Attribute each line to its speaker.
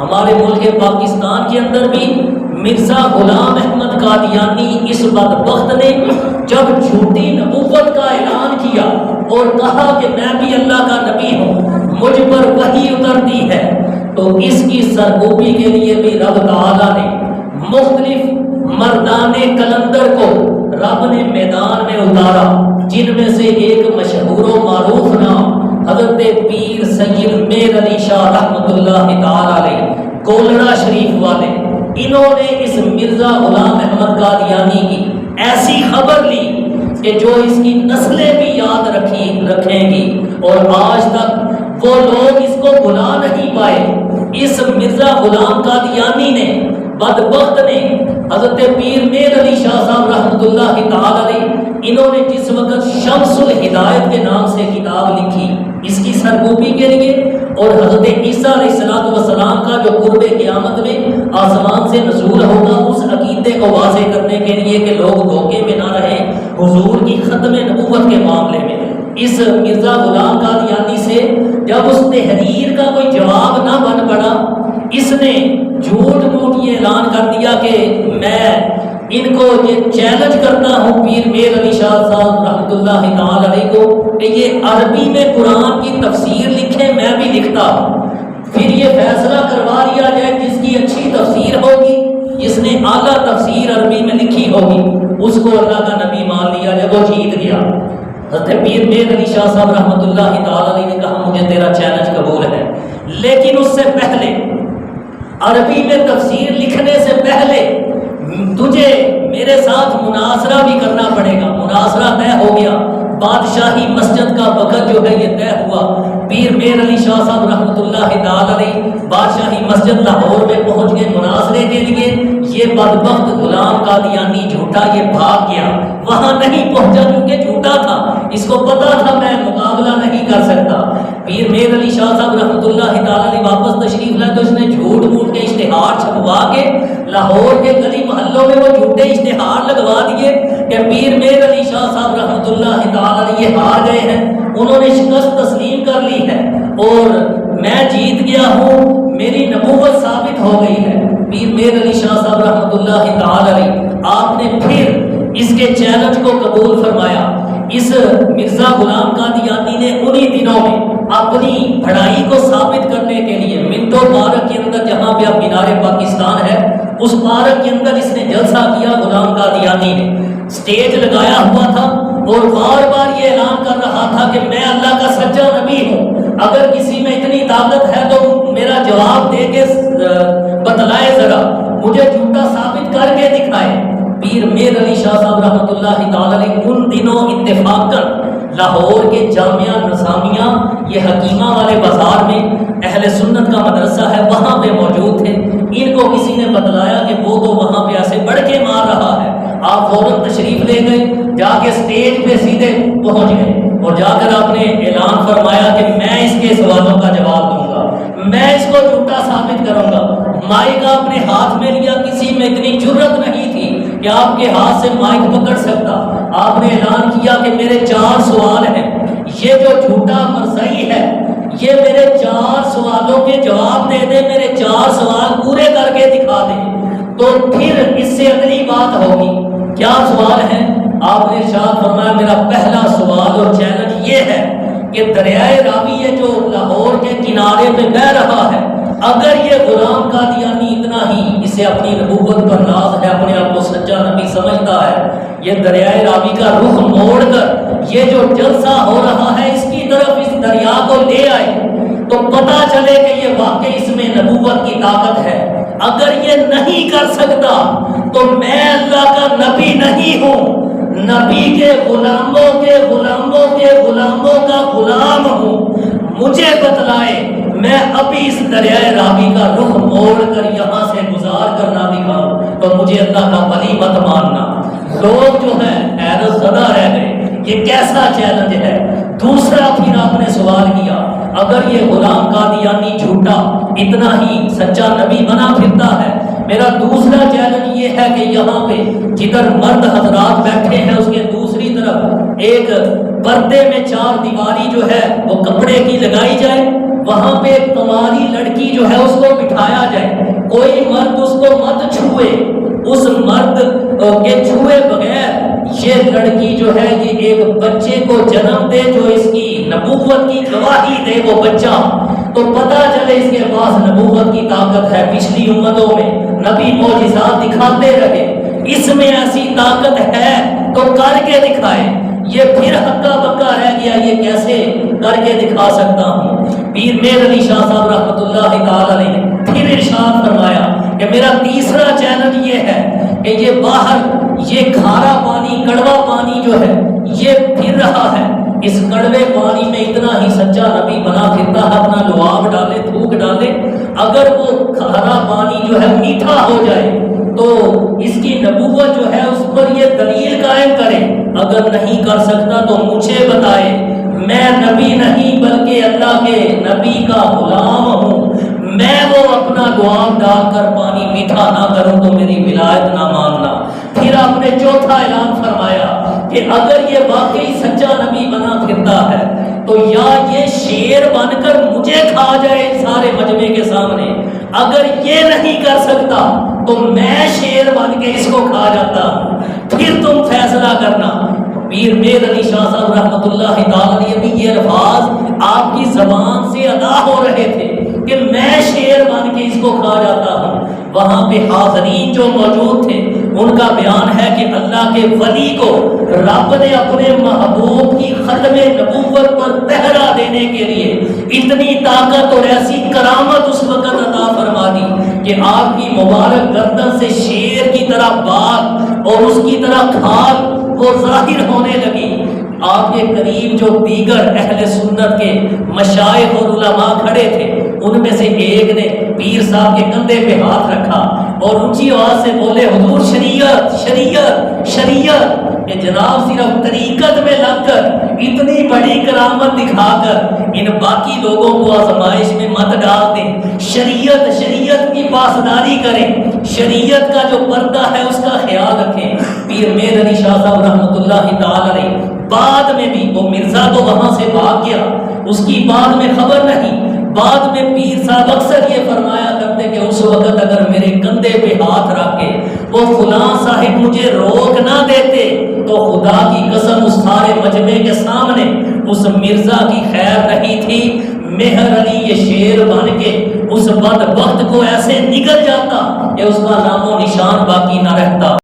Speaker 1: ہمارے ملک پاکستان کے اندر بھی مرزا غلام احمد قادیانی اس بدبخت نے جب جھوٹی نبوت کا اعلان کیا اور کہا کہ میں بھی اللہ کا نبی ہوں، مجھ پر وحی اترتی ہے، تو اس کی سرکوبی کے لیے بھی رب تعالیٰ نے مختلف مردان کلندر کو رب نے میدان میں اتارا، جن میں سے ایک مشہور و معروف نام حضرت پیر سید میر علی شاہ رحمۃ اللہ تعالی علیہ کولڑا شریف والے، انہوں نے اس مرزا غلام احمد قادیانی کی ایسی خبر لی کہ جو اس کی نسلیں بھی یاد رکھیں گی، اور آج تک وہ لوگ اس کو بھلا نہیں پائے۔ اس مرزا غلام قادیانی نے، بدبخت نے، حضرت پیر میر علی شاہ صاحب رحمۃ اللہ تعالی علیہ، انہوں نے جس وقت شمس الہدایت کے نام سے کتاب لکھی اس کی سرکوبی کے لیے، اور حضرت عیسیٰ علیہ السلام کا جو قرب قیامت میں آسمان سے نزول ہوگا اس عقیدے کو واضح کرنے کے لیے کہ لوگ دھوکے میں نہ رہیں حضور کی ختم نبوت کے معاملے میں، اس مرزا غلام قادیانی سے جب اس تحریر کا کوئی جواب نہ بن پڑا، اس نے جھوٹ موٹ یہ اعلان کر دیا کہ میں ان کو یہ چیلنج کرتا ہوں پیر میر علی شاہ صاحب رحمۃ اللہ تعالی علیہ کو کہ یہ عربی میں قرآن کی تفسیر لکھیں، میں بھی لکھتا ہوں، پھر یہ فیصلہ کروا لیا جائے جس کی اچھی تفسیر ہوگی، جس نے اعلیٰ تفسیر عربی میں لکھی ہوگی، اس کو اللہ کا نبی مان لیا جائے۔ وہ جیت گیا۔ حضرت پیر میر علی شاہ صاحب رحمۃ اللہ تعالی علیہ نے کہا مجھے تیرا چیلنج قبول ہے، لیکن اس سے پہلے عربی میں تفسیر لکھنے سے پہلے تجھے میرے ساتھ مناظرہ بھی کرنا پڑے گا۔ مناظرہ طے ہو گیا، بادشاہی مسجد کا وقت جو ہے یہ طے ہوا۔ پیر میر علی شاہ صاحب رحمۃ اللہ تعالی علیہ بادشاہی مسجد لاہور میں پہنچ گئے مناظرے کے لیے۔ یہ بدبخت غلام قادیانی جھوٹا یہ بھاگ گیا، وہاں نہیں پہنچا کیونکہ جھوٹا تھا، اس کو پتا تھا میں مقابلہ نہیں کر سکتا۔ پیر میر علی شاہ صاحب رحمۃ اللہ تعالی علیہ واپس تشریف لائے تو اس نے جھوٹ موٹ کے اشتہار چھپوا کے لاہور کے گلی محلوں میں وہ جھوٹے اشتہار لگوا دیے کہ پیر میر علی شاہ صاحب رحمۃ اللہ تعالی علیہ ہار گئے ہیں، انہوں نے شکست تسلیم کر لی ہے اور میں جیت گیا ہوں، میری نبوت ثابت ہو گئی ہے۔ پیر میر علی شاہ صاحب رحمۃ اللہ تعالی علیہ آپ نے پھر اس کے چیلنج کو قبول فرمایا۔ اس مرزا غلام قادیانی نے انہی دنوں میں اپنی بڑائی کو ثابت کرنے کے لیے منٹو پارک کے اندر، جہاں پہ اب مینار پاکستان ہے، اس پارک کے اندر اس نے جلسہ کیا۔ غلام قادیانی نے سٹیج لگایا ہوا تھا اور بار بار یہ اعلان کر رہا تھا کہ میں اللہ کا سچا نبی ہوں، اگر کسی میں اتنی طاقت ہے تو میرا جواب دے کے بتلائے، ذرا مجھے جھوٹا ثابت کر کے دکھائے۔ پیر میر علی شاہ صاحب رحمۃ اللہ تعالی علیہ ان دنوں اتفاقاً لاہور کے جامعہ نظامیہ یہ حکیمہ والے بازار میں اہل سنت کا مدرسہ ہے، وہاں پہ موجود تھے۔ ان کو کسی نے بتلایا کہ وہ تو وہاں پہ ایسے بڑھ کے مار رہا ہے، آپ فوراً تشریف لے گئے، جا کے سٹیج پہ سیدھے پہنچ گئے اور جا کر آپ نے اعلان فرمایا کہ میں اس کے سوالوں کا جواب دوں گا، میں اس کو جھوٹا ثابت کروں گا۔ مائک آپ نے ہاتھ میں لیا، کسی میں اتنی جرت نہیں تھی کہ آپ کے ہاتھ سے مائک پکڑ سکتا۔ آپ نے اعلان کیا کہ میرے 4 سوال ہیں، یہ جو جھوٹا مرزائی ہے یہ میرے 4 سوالوں کے جواب دے دے، میرے 4 سوال پورے کر کے دکھا دے، تو پھر اس سے اگلی بات ہوگی۔ کیا سوال ہے؟ آپ نے ارشاد فرمایا میرا پہلا سوال اور چیلنج یہ ہے کہ دریائے راوی ہے جو لاہور کے کنارے پہ بہہ رہا ہے، اگر یہ غلام قادیانی اتنا ہی اسے اپنی نبوت پر ناز ہے، اپنے آپ کو سچا نبی سمجھتا ہے، یہ دریائے راوی کا رخ موڑ کر یہ جو جلسہ ہو رہا ہے اس کی طرف اس دریا کو لے آئے تو پتا چلے کہ یہ واقعی اس میں نبوت کی طاقت ہے۔ اگر یہ نہیں کر سکتا تو میں اللہ کا نبی نہیں ہوں، نبی کے غلاموں کے غلاموں کے غلاموں کا غلام ہوں۔ مجھے بتلائے، میں ابھی اس دریائے راوی کا رخ موڑ کر یہاں سے گزار کرنا دکھاؤں تو مجھے اللہ کا ولی مت ماننا۔ لوگ جو ہیں حیرت زدہ رہ گئے، یہ کیسا چیلنج ہے۔ دوسرا پھر آپ نے سوال کیا، اگر یہ غلام قادیانی جھوٹا اتنا ہی سچا نبی بنا پھرتا ہے، میرا دوسرا چیلنج یہ ہے کہ یہاں پہ جدھر مرد حضرات بیٹھے ہیں اس کے دوسری طرف ایک پردے میں 4 دیواری جو ہے وہ کپڑے کی لگائی جائے، وہاں پہ ایک کماری لڑکی جو ہے اس کو بٹھایا جائے۔ کوئی مرد اس کو مت چھوئے، اس مرد کے چھوئے بغیر یہ لڑکی جو ہے یہ ایک بچے کو جنم دے جو اس کی نبوت کی گواہی دے وہ بچہ، تو پتہ چلے اس کے پاس نبوت کی طاقت ہے۔ پچھلی امتوں میں نبی معجزات دکھاتے رہے، اس میں ایسی طاقت ہے تو کر کے دکھائے۔ یہ پھر ہکا بکا رہ گیا، یہ کیسے کر کے دکھا سکتا ہوں؟ پیر میر علی شاہ صاحب رحمۃ اللہ تعالی علیہ نے پھر ارشاد فرمایا کہ میرا تیسرا چیلنج یہ ہے کہ یہ باہر یہ کھارا پانی، کڑوا پانی جو ہے یہ پھر رہا ہے، اس کڑوے پانی میں اتنا ہی سچا نبی بنا پھرتا ہے، اپنا لعاب ڈالے، تھوک ڈالے، اگر وہ کھارا پانی جو ہے میٹھا ہو جائے تو اس کی نبوت جو ہے اس پر یہ دلیل قائم کرے، اگر نہیں کر سکتا تو مجھے بتائے، میں نبی نہیں بلکہ اللہ کے نبی کا غلام ہوں، میں وہ اپنا لعاب ڈال کر پانی میٹھا نہ کروں تو میری ولایت نہ ماننا۔ پھر آپ نے چوتھا اعلان فرمایا کہ اگر یہ واقعی سچا نبی بنا پھرتا ہے تو یا یہ شیر بن کر مجھے کھا جائے سارے مجمع کے سامنے، اگر یہ نہیں کر سکتا تو میں شیر بن کے اس کو کھا جاتا ہوں، پھر تم فیصلہ کرنا۔ پیر میر علی شاہ صاحب رحمۃ اللہ تعالی علیہ بھی یہ الفاظ آپ کی زبان سے ادا ہو رہے تھے کہ میں شیر بن کے اس کو کھا جاتا ہوں۔ وہاں پہ حاضرین جو موجود تھے ان کا بیان ہے کہ اللہ کے ولی کو رب نے اپنے محبوب کی ختم نبوت پر پہرا دینے کے لیے اتنی طاقت اور ایسی کرامت اس وقت عطا فرما دی کہ آپ کی مبارک گردن سے شیر کی طرح بال اور اس کی طرح کھال وہ ظاہر ہونے لگی۔ آپ کے قریب جو دیگر اہل سنت کے مشائخ اور علماء کھڑے تھے ان میں سے ایک نے پیر صاحب کے کندھے پہ ہاتھ رکھا اور اونچی آواز سے بولے، حضور شریعت شریعت شریعت۔ کہ جناب صرف طریقت میں لگ کر اتنی بڑی کرامت دکھا کر ان باقی لوگوں کو آزمائش میں مت ڈال دیں، شریعت شریعت کی پاسداری کریں، شریعت کا جو پردہ ہے اس کا خیال رکھیں۔ پیر میر علی شاہ صاحب رحمۃ اللہ تعالی علیہ بعد میں بھی، وہ مرزا تو وہاں سے بھاگ گیا، اس کی بعد میں خبر نہیں، بعد میں پیر صاحب اکثر یہ فرمایا کرتے کہ اس وقت اگر میرے کندھے پہ ہاتھ رکھ کے وہ فلاں صاحب مجھے روک نہ دیتے تو خدا کی قسم اس سارے مجمع کے سامنے اس مرزا کی خیر نہیں تھی۔ مہر علی یہ شیر بن کے اس بدبخت کو ایسے نگل جاتا کہ اس کا نام و نشان باقی نہ رہتا۔